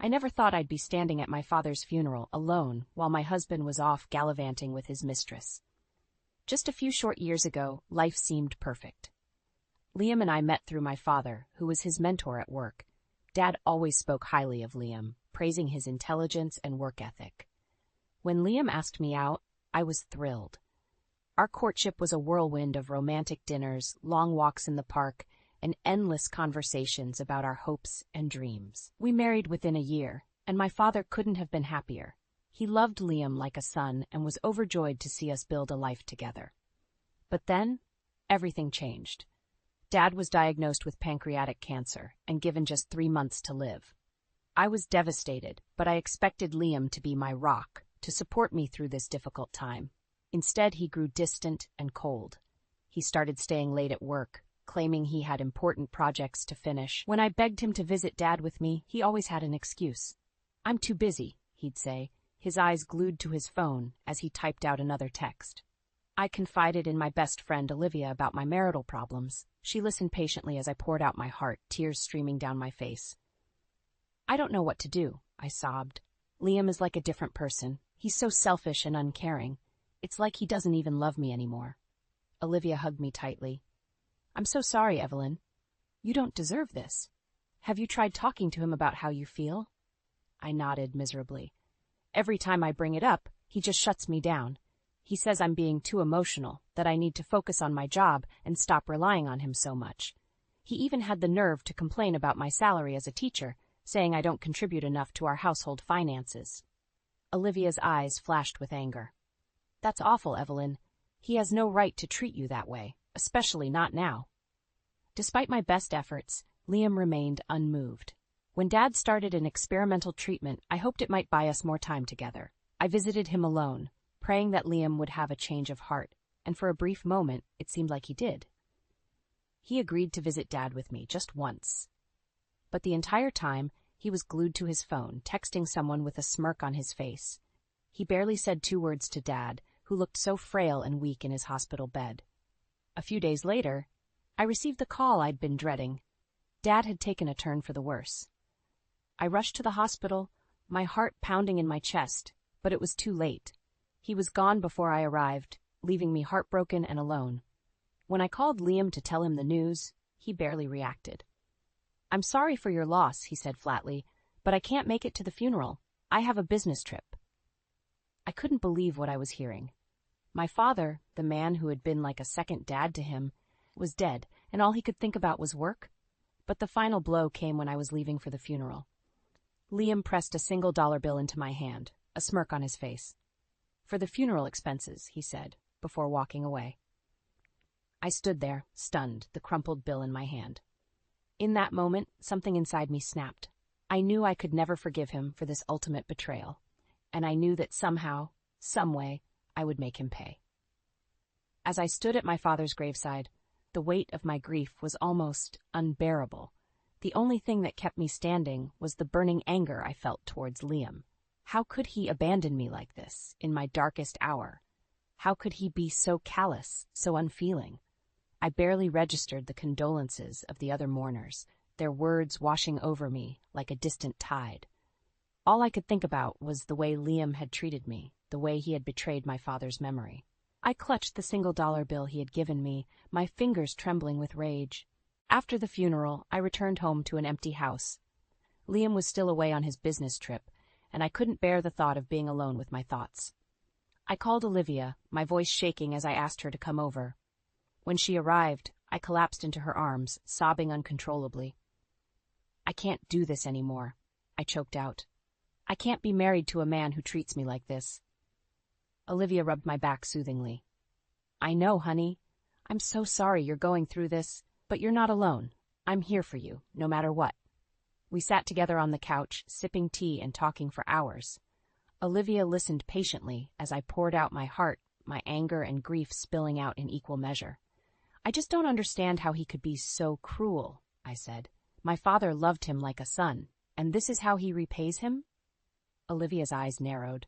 I never thought I'd be standing at my father's funeral alone while my husband was off gallivanting with his mistress. Just a few short years ago, life seemed perfect. Liam and I met through my father, who was his mentor at work. Dad always spoke highly of Liam, praising his intelligence and work ethic. When Liam asked me out, I was thrilled. Our courtship was a whirlwind of romantic dinners, long walks in the park, and endless conversations about our hopes and dreams. We married within a year, and my father couldn't have been happier. He loved Liam like a son and was overjoyed to see us build a life together. But then, everything changed. Dad was diagnosed with pancreatic cancer and given just 3 months to live. I was devastated, but I expected Liam to be my rock, to support me through this difficult time. Instead, he grew distant and cold. He started staying late at work, claiming he had important projects to finish. When I begged him to visit Dad with me, he always had an excuse. "I'm too busy," he'd say, his eyes glued to his phone as he typed out another text. I confided in my best friend Olivia about my marital problems. She listened patiently as I poured out my heart, tears streaming down my face. "I don't know what to do," I sobbed. "Liam is like a different person. He's so selfish and uncaring. It's like he doesn't even love me anymore." Olivia hugged me tightly. "I'm so sorry, Evelyn. You don't deserve this. Have you tried talking to him about how you feel?" I nodded miserably. "Every time I bring it up, he just shuts me down. He says I'm being too emotional, that I need to focus on my job and stop relying on him so much. He even had the nerve to complain about my salary as a teacher, saying I don't contribute enough to our household finances." Olivia's eyes flashed with anger. "That's awful, Evelyn. He has no right to treat you that way, especially not now." Despite my best efforts, Liam remained unmoved. When Dad started an experimental treatment, I hoped it might buy us more time together. I visited him alone, praying that Liam would have a change of heart, and for a brief moment, it seemed like he did. He agreed to visit Dad with me just once. But the entire time, he was glued to his phone, texting someone with a smirk on his face. He barely said 2 words to Dad, who looked so frail and weak in his hospital bed. A few days later, I received the call I'd been dreading. Dad had taken a turn for the worse. I rushed to the hospital, my heart pounding in my chest, but it was too late. He was gone before I arrived, leaving me heartbroken and alone. When I called Liam to tell him the news, he barely reacted. "I'm sorry for your loss," he said flatly, "but I can't make it to the funeral. I have a business trip." I couldn't believe what I was hearing. My father, the man who had been like a second dad to him, was dead, and all he could think about was work. But the final blow came when I was leaving for the funeral. Liam pressed a $1 bill into my hand, a smirk on his face. "For the funeral expenses," he said, before walking away. I stood there, stunned, the crumpled bill in my hand. In that moment, something inside me snapped. I knew I could never forgive him for this ultimate betrayal, and I knew that somehow, some way, I would make him pay. As I stood at my father's graveside, the weight of my grief was almost unbearable. The only thing that kept me standing was the burning anger I felt towards Liam. How could he abandon me like this, in my darkest hour? How could he be so callous, so unfeeling? I barely registered the condolences of the other mourners, their words washing over me like a distant tide. All I could think about was the way Liam had treated me, the way he had betrayed my father's memory. I clutched the $1 bill he had given me, my fingers trembling with rage. After the funeral, I returned home to an empty house. Liam was still away on his business trip, and I couldn't bear the thought of being alone with my thoughts. I called Olivia, my voice shaking as I asked her to come over. When she arrived, I collapsed into her arms, sobbing uncontrollably. "I can't do this anymore," I choked out. "I can't be married to a man who treats me like this." Olivia rubbed my back soothingly. "I know, honey. I'm so sorry you're going through this, but you're not alone. I'm here for you, no matter what." We sat together on the couch, sipping tea and talking for hours. Olivia listened patiently as I poured out my heart, my anger and grief spilling out in equal measure. "I just don't understand how he could be so cruel," I said. "My father loved him like a son, and this is how he repays him?" Olivia's eyes narrowed.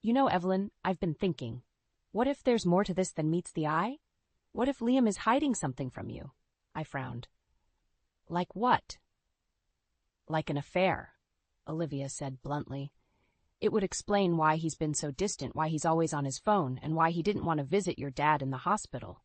"You know, Evelyn, I've been thinking. What if there's more to this than meets the eye? What if Liam is hiding something from you?" I frowned. "Like what?" "Like an affair," Olivia said bluntly. It would explain why he's been so distant, why he's always on his phone, and why he didn't want to visit your dad in the hospital.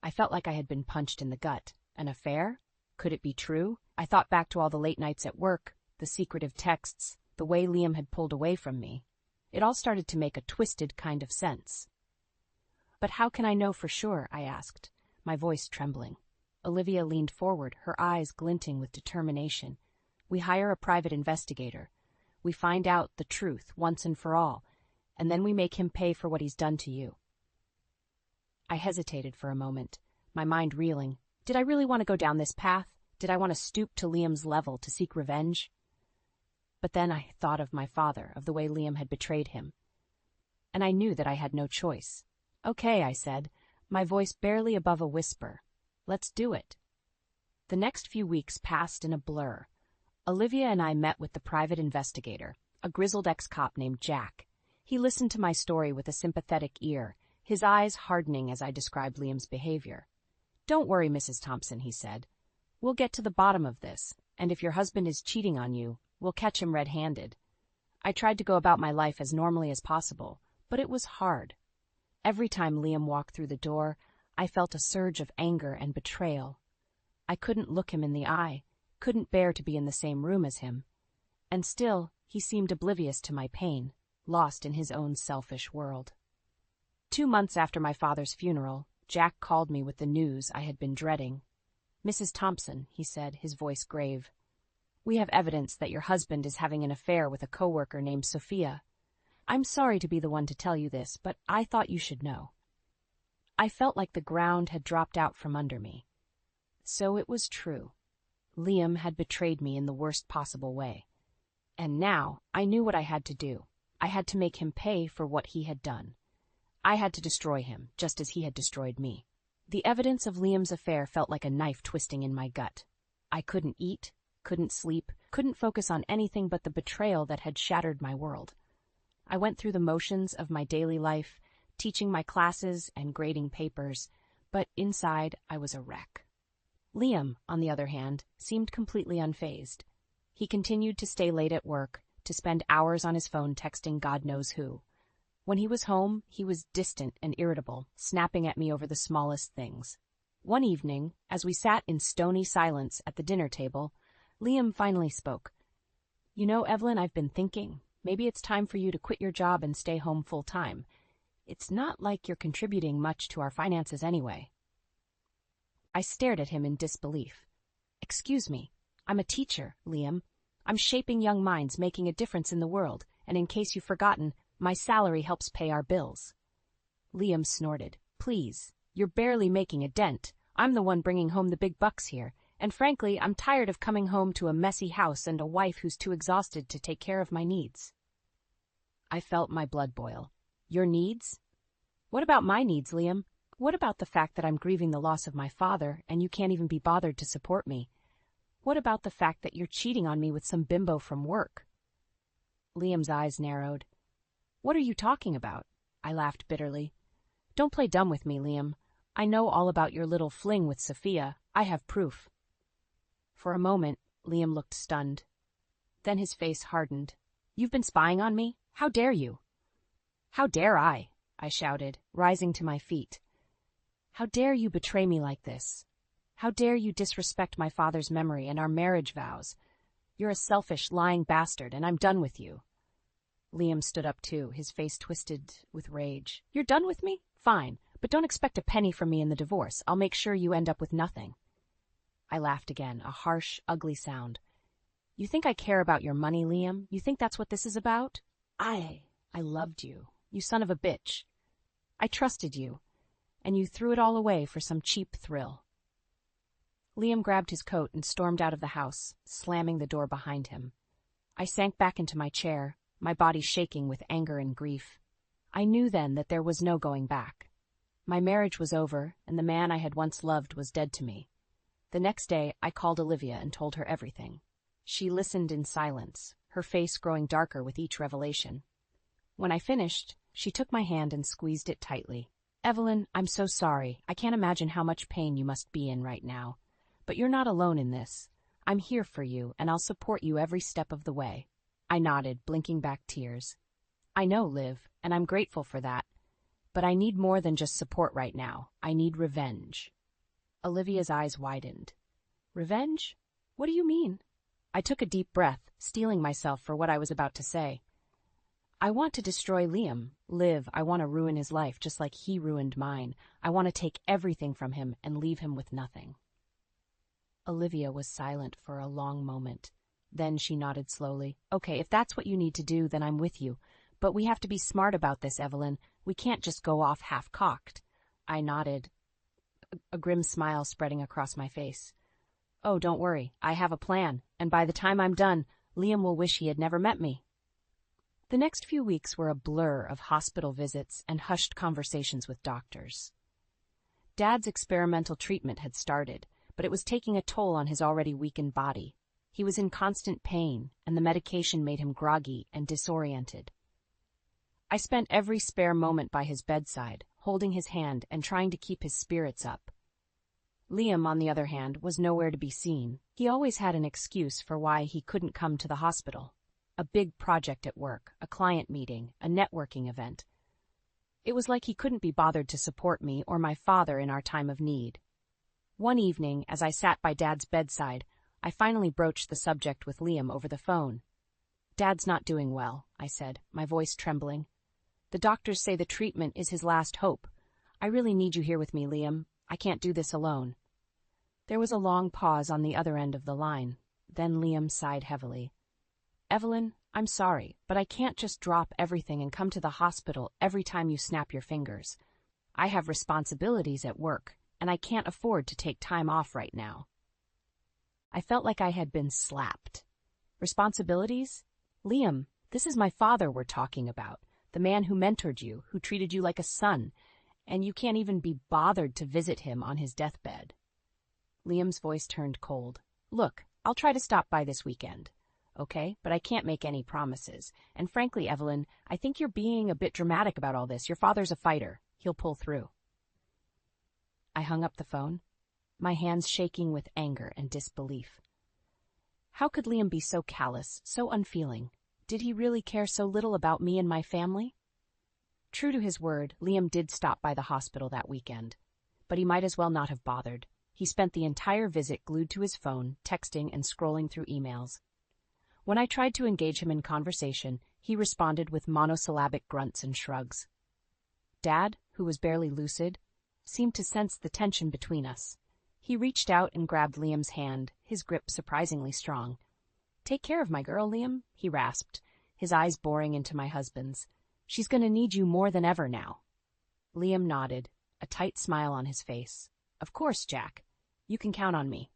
I felt like I had been punched in the gut. An affair? Could it be true? I thought back to all the late nights at work, the secretive texts, the way Liam had pulled away from me. It all started to make a twisted kind of sense. But how can I know for sure? I asked, my voice trembling. Olivia leaned forward, her eyes glinting with determination. We hire a private investigator. We find out the truth once and for all, and then we make him pay for what he's done to you. I hesitated for a moment, my mind reeling. Did I really want to go down this path? Did I want to stoop to Liam's level to seek revenge? But then I thought of my father, of the way Liam had betrayed him. And I knew that I had no choice. Okay, I said, my voice barely above a whisper. Let's do it. The next few weeks passed in a blur. Olivia and I met with the private investigator, a grizzled ex-cop named Jack. He listened to my story with a sympathetic ear, his eyes hardening as I described Liam's behavior. Don't worry, Mrs. Thompson, he said. We'll get to the bottom of this, and if your husband is cheating on you, we'll catch him red-handed. I tried to go about my life as normally as possible, but it was hard. Every time Liam walked through the door, I felt a surge of anger and betrayal. I couldn't look him in the eye, couldn't bear to be in the same room as him. And still, he seemed oblivious to my pain, lost in his own selfish world. 2 months after my father's funeral, Jack called me with the news I had been dreading. Mrs. Thompson, he said, his voice grave. We have evidence that your husband is having an affair with a coworker named Sophia. I'm sorry to be the one to tell you this, but I thought you should know. I felt like the ground had dropped out from under me. So it was true. Liam had betrayed me in the worst possible way. And now I knew what I had to do. I had to make him pay for what he had done. I had to destroy him, just as he had destroyed me. The evidence of Liam's affair felt like a knife twisting in my gut. I couldn't eat, couldn't sleep, couldn't focus on anything but the betrayal that had shattered my world. I went through the motions of my daily life, teaching my classes and grading papers, but inside I was a wreck. Liam, on the other hand, seemed completely unfazed. He continued to stay late at work, to spend hours on his phone texting God knows who. When he was home, he was distant and irritable, snapping at me over the smallest things. One evening, as we sat in stony silence at the dinner table, Liam finally spoke. You know, Evelyn, I've been thinking, maybe it's time for you to quit your job and stay home full-time. It's not like you're contributing much to our finances anyway. I stared at him in disbelief. Excuse me, I'm a teacher, Liam. I'm shaping young minds, making a difference in the world, and in case you've forgotten, my salary helps pay our bills. Liam snorted. Please, you're barely making a dent. I'm the one bringing home the big bucks here, and frankly, I'm tired of coming home to a messy house and a wife who's too exhausted to take care of my needs. I felt my blood boil. Your needs? What about my needs, Liam? What about the fact that I'm grieving the loss of my father and you can't even be bothered to support me? What about the fact that you're cheating on me with some bimbo from work? Liam's eyes narrowed. What are you talking about? I laughed bitterly. Don't play dumb with me, Liam. I know all about your little fling with Sophia. I have proof. For a moment, Liam looked stunned. Then his face hardened. You've been spying on me? How dare you? How dare I shouted, rising to my feet. How dare you betray me like this? How dare you disrespect my father's memory and our marriage vows? You're a selfish, lying bastard, and I'm done with you. Liam stood up too, his face twisted with rage. You're done with me? Fine, but don't expect a penny from me in the divorce. I'll make sure you end up with nothing. I laughed again, a harsh, ugly sound. You think I care about your money, Liam? You think that's what this is about? I loved you, you son of a bitch. I trusted you, and you threw it all away for some cheap thrill. Liam grabbed his coat and stormed out of the house, slamming the door behind him. I sank back into my chair, my body shaking with anger and grief. I knew then that there was no going back. My marriage was over, and the man I had once loved was dead to me. The next day, I called Olivia and told her everything. She listened in silence, her face growing darker with each revelation. When I finished, she took my hand and squeezed it tightly. Evelyn, I'm so sorry. I can't imagine how much pain you must be in right now. But you're not alone in this. I'm here for you, and I'll support you every step of the way. I nodded, blinking back tears. I know, Liv, and I'm grateful for that. But I need more than just support right now. I need revenge. Olivia's eyes widened. Revenge? What do you mean? I took a deep breath, steeling myself for what I was about to say. I want to destroy Liam. Liv, I want to ruin his life just like he ruined mine. I want to take everything from him and leave him with nothing. Olivia was silent for a long moment. Then she nodded slowly. Okay, if that's what you need to do, then I'm with you. But we have to be smart about this, Evelyn. We can't just go off half-cocked. I nodded, a grim smile spreading across my face. Oh, don't worry. I have a plan, and by the time I'm done, Liam will wish he had never met me. The next few weeks were a blur of hospital visits and hushed conversations with doctors. Dad's experimental treatment had started, but it was taking a toll on his already weakened body. He was in constant pain, and the medication made him groggy and disoriented. I spent every spare moment by his bedside, holding his hand and trying to keep his spirits up. Liam, on the other hand, was nowhere to be seen. He always had an excuse for why he couldn't come to the hospital. A big project at work, a client meeting, a networking event. It was like he couldn't be bothered to support me or my father in our time of need. One evening, as I sat by Dad's bedside, I finally broached the subject with Liam over the phone. Dad's not doing well, I said, my voice trembling. The doctors say the treatment is his last hope. I really need you here with me, Liam. I can't do this alone. There was a long pause on the other end of the line. Then Liam sighed heavily. Evelyn, I'm sorry, but I can't just drop everything and come to the hospital every time you snap your fingers. I have responsibilities at work, and I can't afford to take time off right now. I felt like I had been slapped. Responsibilities? Liam, this is my father we're talking about, the man who mentored you, who treated you like a son, and you can't even be bothered to visit him on his deathbed. Liam's voice turned cold. Look, I'll try to stop by this weekend. Okay, but I can't make any promises. And frankly, Evelyn, I think you're being a bit dramatic about all this. Your father's a fighter. He'll pull through. I hung up the phone, my hands shaking with anger and disbelief. How could Liam be so callous, so unfeeling? Did he really care so little about me and my family? True to his word, Liam did stop by the hospital that weekend. But he might as well not have bothered. He spent the entire visit glued to his phone, texting and scrolling through emails. When I tried to engage him in conversation, he responded with monosyllabic grunts and shrugs. Dad, who was barely lucid, seemed to sense the tension between us. He reached out and grabbed Liam's hand, his grip surprisingly strong. Take care of my girl, Liam, he rasped, his eyes boring into my husband's. She's going to need you more than ever now. Liam nodded, a tight smile on his face. Of course, Jack. You can count on me.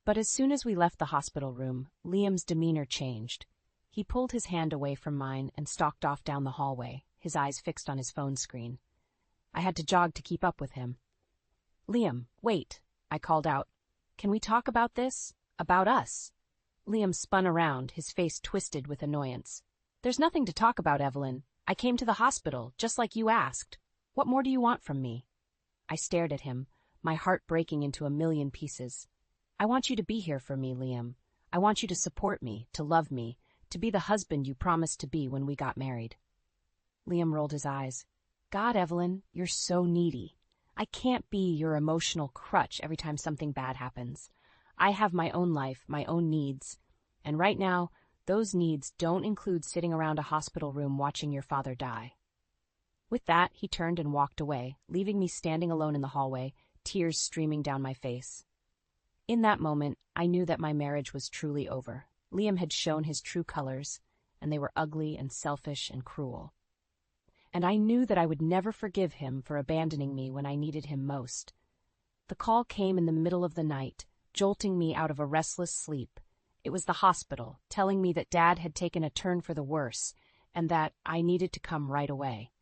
But as soon as we left the hospital room, Liam's demeanor changed. He pulled his hand away from mine and stalked off down the hallway, his eyes fixed on his phone screen. I had to jog to keep up with him. Liam, wait, I called out. Can we talk about this? About us? Liam spun around, his face twisted with annoyance. There's nothing to talk about, Evelyn. I came to the hospital, just like you asked. What more do you want from me? I stared at him, my heart breaking into a million pieces. I want you to be here for me, Liam. I want you to support me, to love me, to be the husband you promised to be when we got married. Liam rolled his eyes. God, Evelyn, you're so needy. I can't be your emotional crutch every time something bad happens. I have my own life, my own needs, and right now, those needs don't include sitting around a hospital room watching your father die. With that, he turned and walked away, leaving me standing alone in the hallway, tears streaming down my face. In that moment, I knew that my marriage was truly over. Liam had shown his true colors, and they were ugly and selfish and cruel. And I knew that I would never forgive him for abandoning me when I needed him most. The call came in the middle of the night, jolting me out of a restless sleep. It was the hospital, telling me that Dad had taken a turn for the worse, and that I needed to come right away.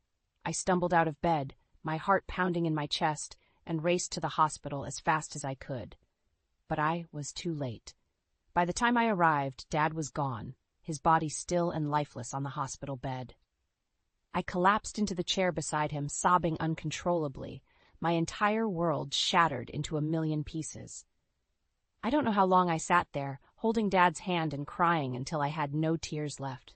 I stumbled out of bed, my heart pounding in my chest, and raced to the hospital as fast as I could. But I was too late. By the time I arrived, Dad was gone, his body still and lifeless on the hospital bed. I collapsed into the chair beside him, sobbing uncontrollably, my entire world shattered into a million pieces. I don't know how long I sat there, holding Dad's hand and crying until I had no tears left.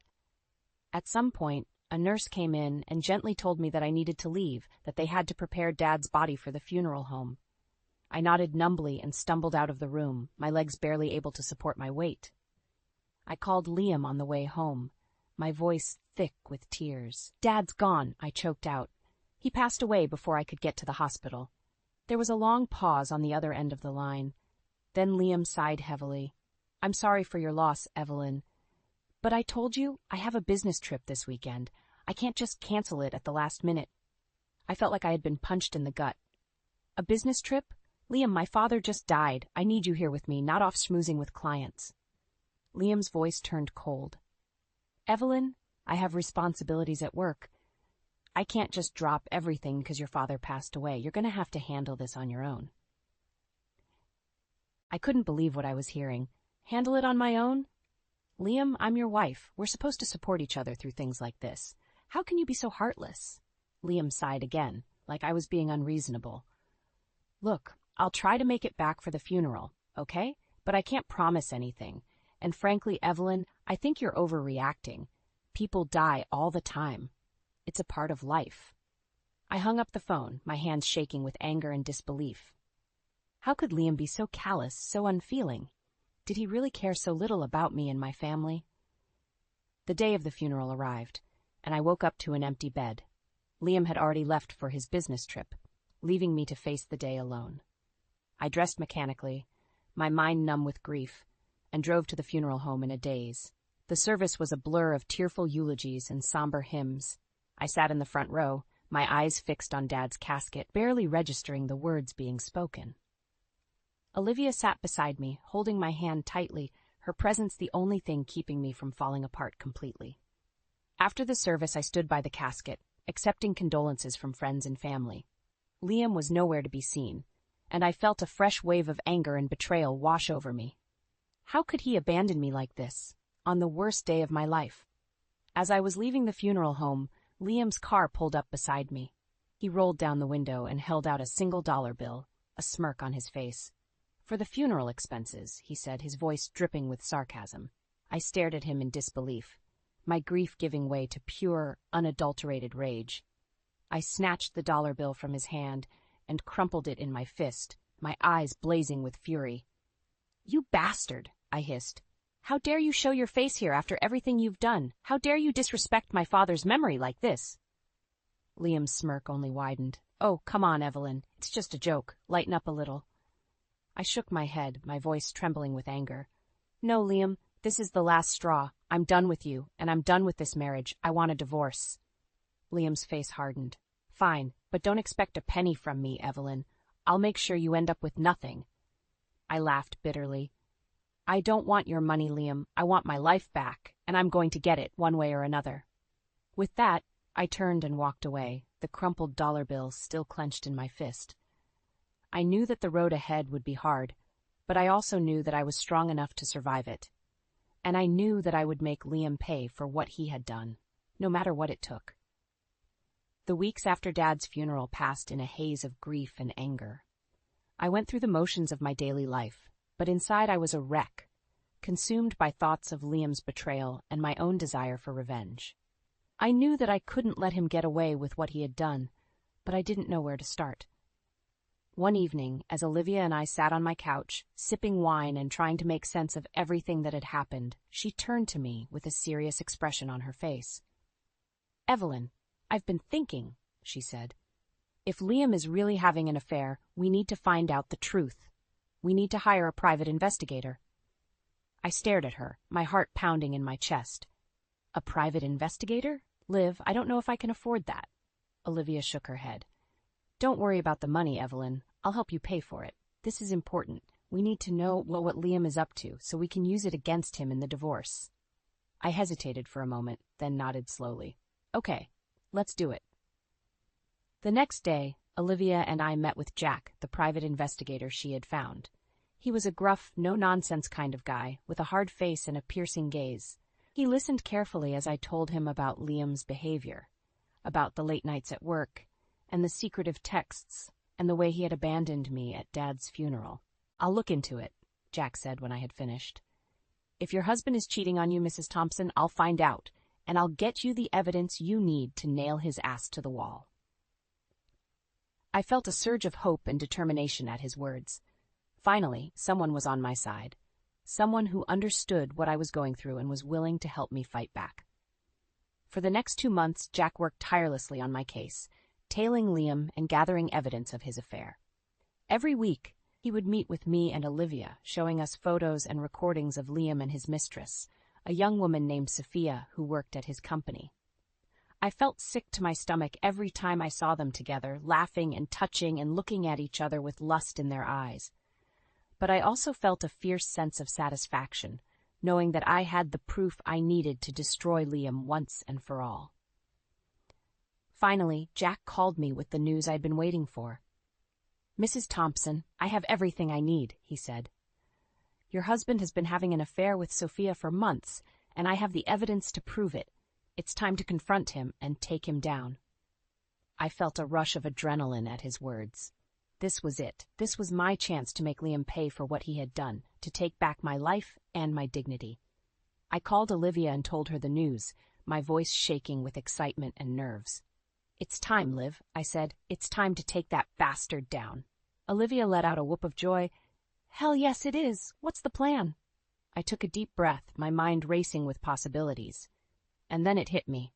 At some point, a nurse came in and gently told me that I needed to leave, that they had to prepare Dad's body for the funeral home. I nodded numbly and stumbled out of the room, my legs barely able to support my weight. I called Liam on the way home, my voice thick with tears. "Dad's gone," I choked out. "He passed away before I could get to the hospital." There was a long pause on the other end of the line. Then Liam sighed heavily. "I'm sorry for your loss, Evelyn. But I told you, I have a business trip this weekend. I can't just cancel it at the last minute." I felt like I had been punched in the gut. "A business trip? Liam, my father just died. I need you here with me, not off schmoozing with clients." Liam's voice turned cold. "Evelyn, I have responsibilities at work. I can't just drop everything because your father passed away. You're going to have to handle this on your own." I couldn't believe what I was hearing. Handle it on my own? "Liam, I'm your wife. We're supposed to support each other through things like this. How can you be so heartless?" Liam sighed again, like I was being unreasonable. "Look, I'll try to make it back for the funeral, okay? But I can't promise anything. And frankly, Evelyn, I think you're overreacting. People die all the time. It's a part of life." I hung up the phone, my hands shaking with anger and disbelief. How could Liam be so callous, so unfeeling? Did he really care so little about me and my family? The day of the funeral arrived, and I woke up to an empty bed. Liam had already left for his business trip, leaving me to face the day alone. I dressed mechanically, my mind numb with grief, and drove to the funeral home in a daze. The service was a blur of tearful eulogies and somber hymns. I sat in the front row, my eyes fixed on Dad's casket, barely registering the words being spoken. Olivia sat beside me, holding my hand tightly, her presence the only thing keeping me from falling apart completely. After the service, I stood by the casket, accepting condolences from friends and family. Liam was nowhere to be seen, and I felt a fresh wave of anger and betrayal wash over me. How could he abandon me like this, on the worst day of my life? As I was leaving the funeral home, Liam's car pulled up beside me. He rolled down the window and held out a single dollar bill, a smirk on his face. "For the funeral expenses," he said, his voice dripping with sarcasm. I stared at him in disbelief, my grief giving way to pure, unadulterated rage. I snatched the dollar bill from his hand and crumpled it in my fist, my eyes blazing with fury. "You bastard," I hissed. "How dare you show your face here after everything you've done? How dare you disrespect my father's memory like this?" Liam's smirk only widened. "Oh, come on, Evelyn. It's just a joke. Lighten up a little." I shook my head, my voice trembling with anger. "No, Liam, this is the last straw. I'm done with you, and I'm done with this marriage. I want a divorce." Liam's face hardened. "Fine, but don't expect a penny from me, Evelyn. I'll make sure you end up with nothing." I laughed bitterly. "I don't want your money, Liam. I want my life back, and I'm going to get it one way or another." With that, I turned and walked away, the crumpled dollar bill still clenched in my fist. I knew that the road ahead would be hard, but I also knew that I was strong enough to survive it. And I knew that I would make Liam pay for what he had done, no matter what it took. The weeks after Dad's funeral passed in a haze of grief and anger. I went through the motions of my daily life, but inside I was a wreck, consumed by thoughts of Liam's betrayal and my own desire for revenge. I knew that I couldn't let him get away with what he had done, but I didn't know where to start. One evening, as Olivia and I sat on my couch, sipping wine and trying to make sense of everything that had happened, she turned to me with a serious expression on her face. "Evelyn, I've been thinking," she said. "If Liam is really having an affair, we need to find out the truth. We need to hire a private investigator." I stared at her, my heart pounding in my chest. "A private investigator? Liv, I don't know if I can afford that." Olivia shook her head. "Don't worry about the money, Evelyn. I'll help you pay for it. This is important. We need to know what Liam is up to so we can use it against him in the divorce." I hesitated for a moment, then nodded slowly. "Okay, let's do it." The next day, Olivia and I met with Jack, the private investigator she had found. He was a gruff, no-nonsense kind of guy, with a hard face and a piercing gaze. He listened carefully as I told him about Liam's behavior, about the late nights at work, and the secretive texts, and the way he had abandoned me at Dad's funeral. "I'll look into it," Jack said when I had finished. If your husband is cheating on you, Mrs. Thompson, I'll find out, and I'll get you the evidence you need to nail his ass to the wall. I felt a surge of hope and determination at his words. Finally, someone was on my side. Someone who understood what I was going through and was willing to help me fight back. For the next 2 months, Jack worked tirelessly on my case, tailing Liam and gathering evidence of his affair. Every week, he would meet with me and Olivia, showing us photos and recordings of Liam and his mistress, a young woman named Sophia who worked at his company. I felt sick to my stomach every time I saw them together, laughing and touching and looking at each other with lust in their eyes. But I also felt a fierce sense of satisfaction, knowing that I had the proof I needed to destroy Liam once and for all. Finally, Jack called me with the news I'd been waiting for. "Mrs. Thompson, I have everything I need," he said. "Your husband has been having an affair with Sophia for months, and I have the evidence to prove it. It's time to confront him and take him down." I felt a rush of adrenaline at his words. This was it. This was my chance to make Liam pay for what he had done, to take back my life and my dignity. I called Olivia and told her the news, my voice shaking with excitement and nerves. "It's time, Liv," I said. "It's time to take that bastard down." Olivia let out a whoop of joy. "Hell yes, it is. What's the plan?" I took a deep breath, my mind racing with possibilities. And then it hit me.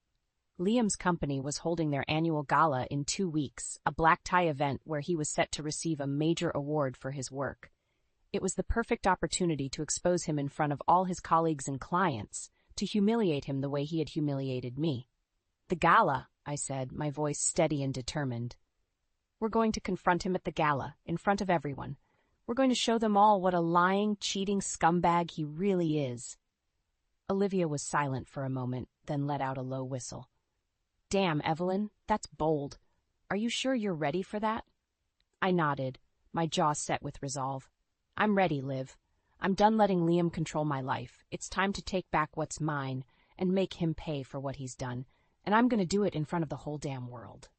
Liam's company was holding their annual gala in 2 weeks, a black tie event where he was set to receive a major award for his work. It was the perfect opportunity to expose him in front of all his colleagues and clients, to humiliate him the way he had humiliated me. "The gala," I said, my voice steady and determined. "We're going to confront him at the gala, in front of everyone. We're going to show them all what a lying, cheating scumbag he really is." Olivia was silent for a moment, then let out a low whistle. "Damn, Evelyn, that's bold. Are you sure you're ready for that?" I nodded, my jaw set with resolve. "I'm ready, Liv. I'm done letting Liam control my life. It's time to take back what's mine and make him pay for what he's done, and I'm going to do it in front of the whole damn world."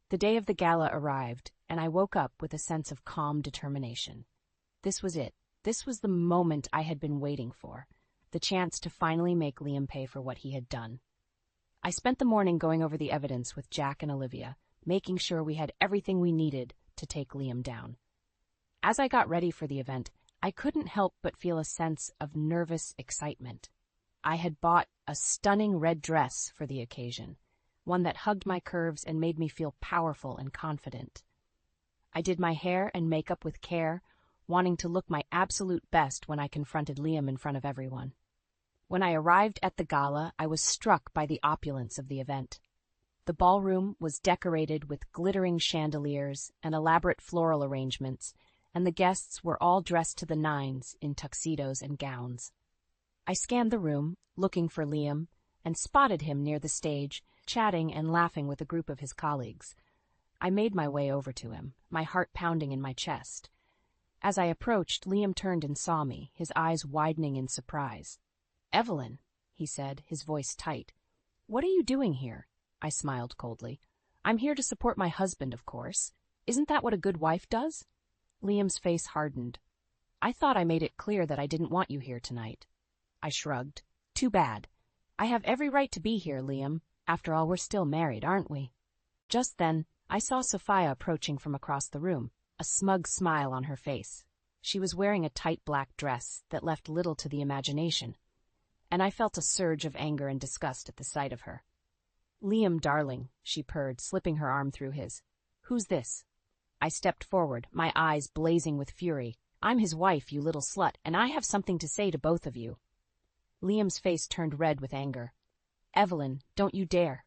The day of the gala arrived, and I woke up with a sense of calm determination. This was it. This was the moment I had been waiting for, the chance to finally make Liam pay for what he had done. I spent the morning going over the evidence with Jack and Olivia, making sure we had everything we needed to take Liam down. As I got ready for the event, I couldn't help but feel a sense of nervous excitement. I had bought a stunning red dress for the occasion, one that hugged my curves and made me feel powerful and confident. I did my hair and makeup with care, wanting to look my absolute best when I confronted Liam in front of everyone. When I arrived at the gala, I was struck by the opulence of the event. The ballroom was decorated with glittering chandeliers and elaborate floral arrangements, and the guests were all dressed to the nines in tuxedos and gowns. I scanned the room, looking for Liam, and spotted him near the stage, chatting and laughing with a group of his colleagues. I made my way over to him, my heart pounding in my chest. As I approached, Liam turned and saw me, his eyes widening in surprise. "Evelyn," he said, his voice tight. "What are you doing here?" I smiled coldly. "I'm here to support my husband, of course. Isn't that what a good wife does?" Liam's face hardened. "I thought I made it clear that I didn't want you here tonight." I shrugged. "Too bad. I have every right to be here, Liam. After all, we're still married, aren't we?" Just then, I saw Sophia approaching from across the room, a smug smile on her face. She was wearing a tight black dress that left little to the imagination, and I felt a surge of anger and disgust at the sight of her. "Liam, darling," she purred, slipping her arm through his. "Who's this?" I stepped forward, my eyes blazing with fury. "I'm his wife, you little slut, and I have something to say to both of you." Liam's face turned red with anger. "Evelyn, don't you dare."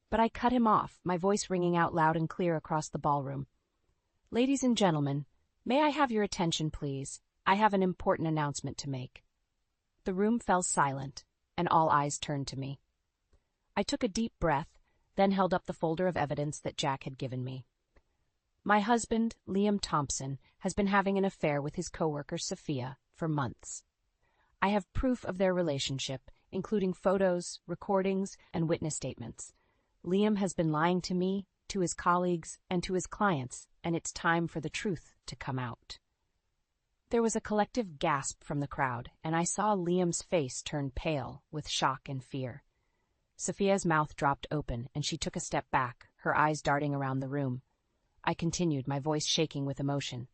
But I cut him off, my voice ringing out loud and clear across the ballroom. "Ladies and gentlemen, may I have your attention, please? I have an important announcement to make." The room fell silent, and all eyes turned to me. I took a deep breath, then held up the folder of evidence that Jack had given me. "My husband, Liam Thompson, has been having an affair with his coworker, Sophia, for months. I have proof of their relationship, including photos, recordings, and witness statements. Liam has been lying to me, to his colleagues, and to his clients, and it's time for the truth to come out." There was a collective gasp from the crowd, and I saw Liam's face turn pale with shock and fear. Sophia's mouth dropped open, and she took a step back, her eyes darting around the room. I continued, my voice shaking with emotion.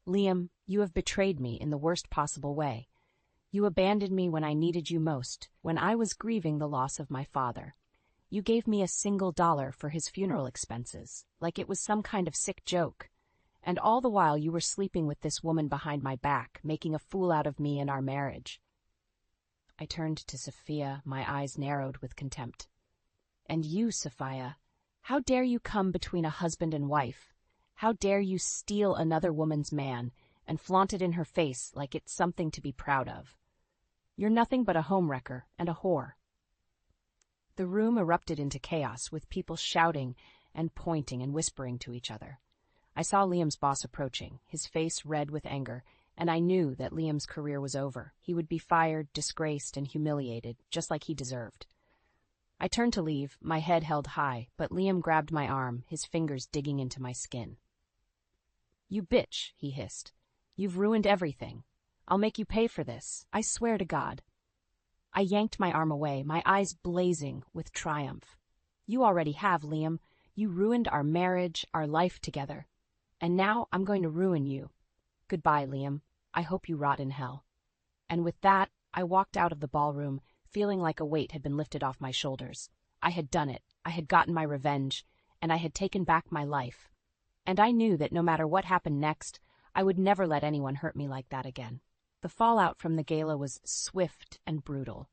Liam, you have betrayed me in the worst possible way. You abandoned me when I needed you most, when I was grieving the loss of my father. You gave me $1 for his funeral expenses, like it was some kind of sick joke. And all the while you were sleeping with this woman behind my back, making a fool out of me and our marriage. I turned to Sophia, my eyes narrowed with contempt. And you, Sophia, how dare you come between a husband and wife? How dare you steal another woman's man and flaunt it in her face like it's something to be proud of? You're nothing but a homewrecker and a whore. The room erupted into chaos, with people shouting and pointing and whispering to each other. I saw Liam's boss approaching, his face red with anger, and I knew that Liam's career was over. He would be fired, disgraced, and humiliated, just like he deserved. I turned to leave, my head held high, but Liam grabbed my arm, his fingers digging into my skin. You bitch, he hissed. You've ruined everything. I'll make you pay for this, I swear to God. I yanked my arm away, my eyes blazing with triumph. You already have, Liam. You ruined our marriage, our life together. And now I'm going to ruin you. Goodbye, Liam. I hope you rot in hell. And with that, I walked out of the ballroom, feeling like a weight had been lifted off my shoulders. I had done it. I had gotten my revenge, and I had taken back my life. And I knew that no matter what happened next, I would never let anyone hurt me like that again. The fallout from the gala was swift and brutal.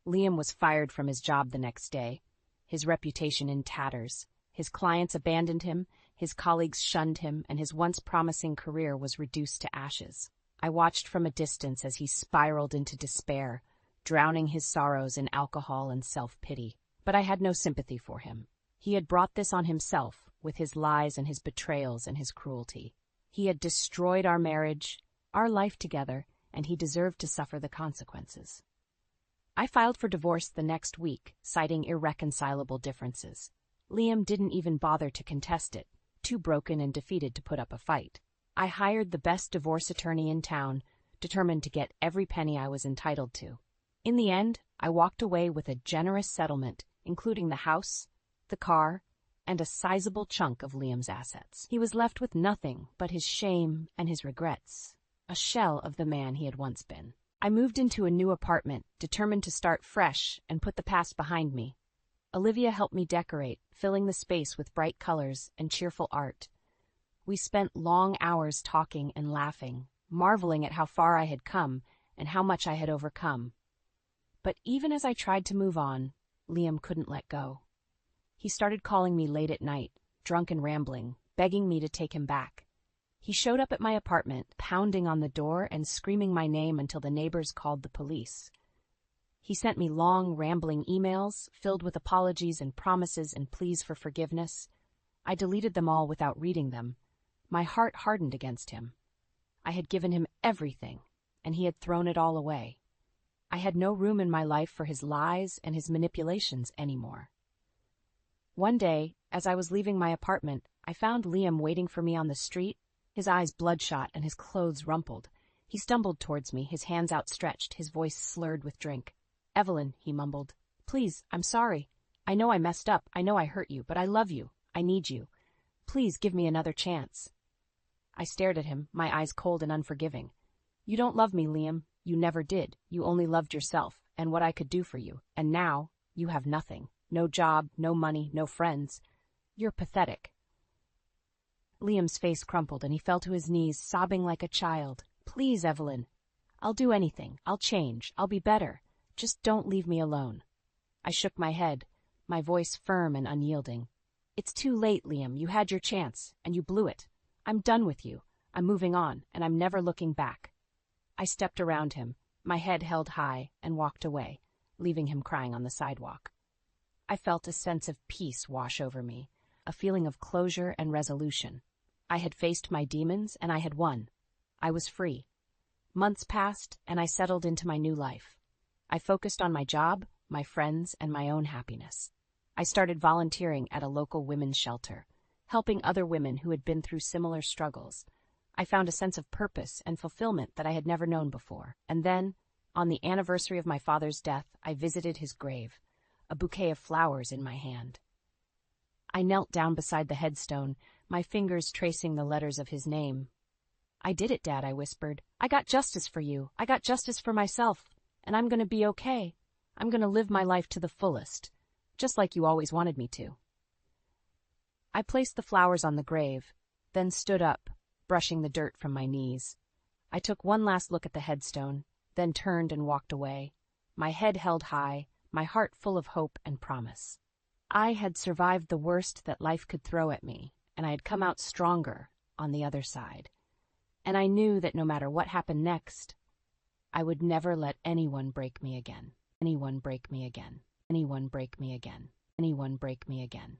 Liam was fired from his job the next day, his reputation in tatters. His clients abandoned him, his colleagues shunned him, and his once promising career was reduced to ashes. I watched from a distance as he spiraled into despair, drowning his sorrows in alcohol and self-pity. But I had no sympathy for him. He had brought this on himself, with his lies and his betrayals and his cruelty. He had destroyed our marriage, our life together, and he deserved to suffer the consequences. I filed for divorce the next week, citing irreconcilable differences. Liam didn't even bother to contest it, too broken and defeated to put up a fight. I hired the best divorce attorney in town, determined to get every penny I was entitled to. In the end, I walked away with a generous settlement, including the house, the car, and a sizable chunk of Liam's assets. He was left with nothing but his shame and his regrets, a shell of the man he had once been. I moved into a new apartment, determined to start fresh and put the past behind me. Olivia helped me decorate, filling the space with bright colors and cheerful art. We spent long hours talking and laughing, marveling at how far I had come and how much I had overcome. But even as I tried to move on, Liam couldn't let go. He started calling me late at night, drunk and rambling, begging me to take him back. He showed up at my apartment, pounding on the door and screaming my name until the neighbors called the police. He sent me long, rambling emails, filled with apologies and promises and pleas for forgiveness. I deleted them all without reading them. My heart hardened against him. I had given him everything, and he had thrown it all away. I had no room in my life for his lies and his manipulations anymore. One day, as I was leaving my apartment, I found Liam waiting for me on the street, his eyes bloodshot and his clothes rumpled. He stumbled towards me, his hands outstretched, his voice slurred with drink. "Evelyn," he mumbled, "please, I'm sorry. I know I messed up, I know I hurt you, but I love you. I need you. Please give me another chance." I stared at him, my eyes cold and unforgiving. "You don't love me, Liam. You never did. You only loved yourself and what I could do for you. And now, you have nothing. No job, no money, no friends. You're pathetic." Liam's face crumpled and he fell to his knees, sobbing like a child. "Please, Evelyn. I'll do anything. I'll change. I'll be better. Just don't leave me alone." I shook my head, my voice firm and unyielding. "It's too late, Liam. You had your chance, and you blew it. I'm done with you. I'm moving on, and I'm never looking back." I stepped around him, my head held high, and walked away, leaving him crying on the sidewalk. I felt a sense of peace wash over me, a feeling of closure and resolution. I had faced my demons, and I had won. I was free. Months passed, and I settled into my new life. I focused on my job, my friends, and my own happiness. I started volunteering at a local women's shelter, helping other women who had been through similar struggles. I found a sense of purpose and fulfillment that I had never known before. And then, on the anniversary of my father's death, I visited his grave, a bouquet of flowers in my hand. I knelt down beside the headstone, my fingers tracing the letters of his name. "I did it, Dad," I whispered. "I got justice for you. I got justice for myself. And I'm going to be okay. I'm going to live my life to the fullest, just like you always wanted me to." I placed the flowers on the grave, then stood up, brushing the dirt from my knees. I took one last look at the headstone, then turned and walked away, my head held high, my heart full of hope and promise. I had survived the worst that life could throw at me, and I had come out stronger on the other side. And I knew that no matter what happened next, I would never let anyone break me again. Anyone break me again. Anyone break me again. Anyone break me again.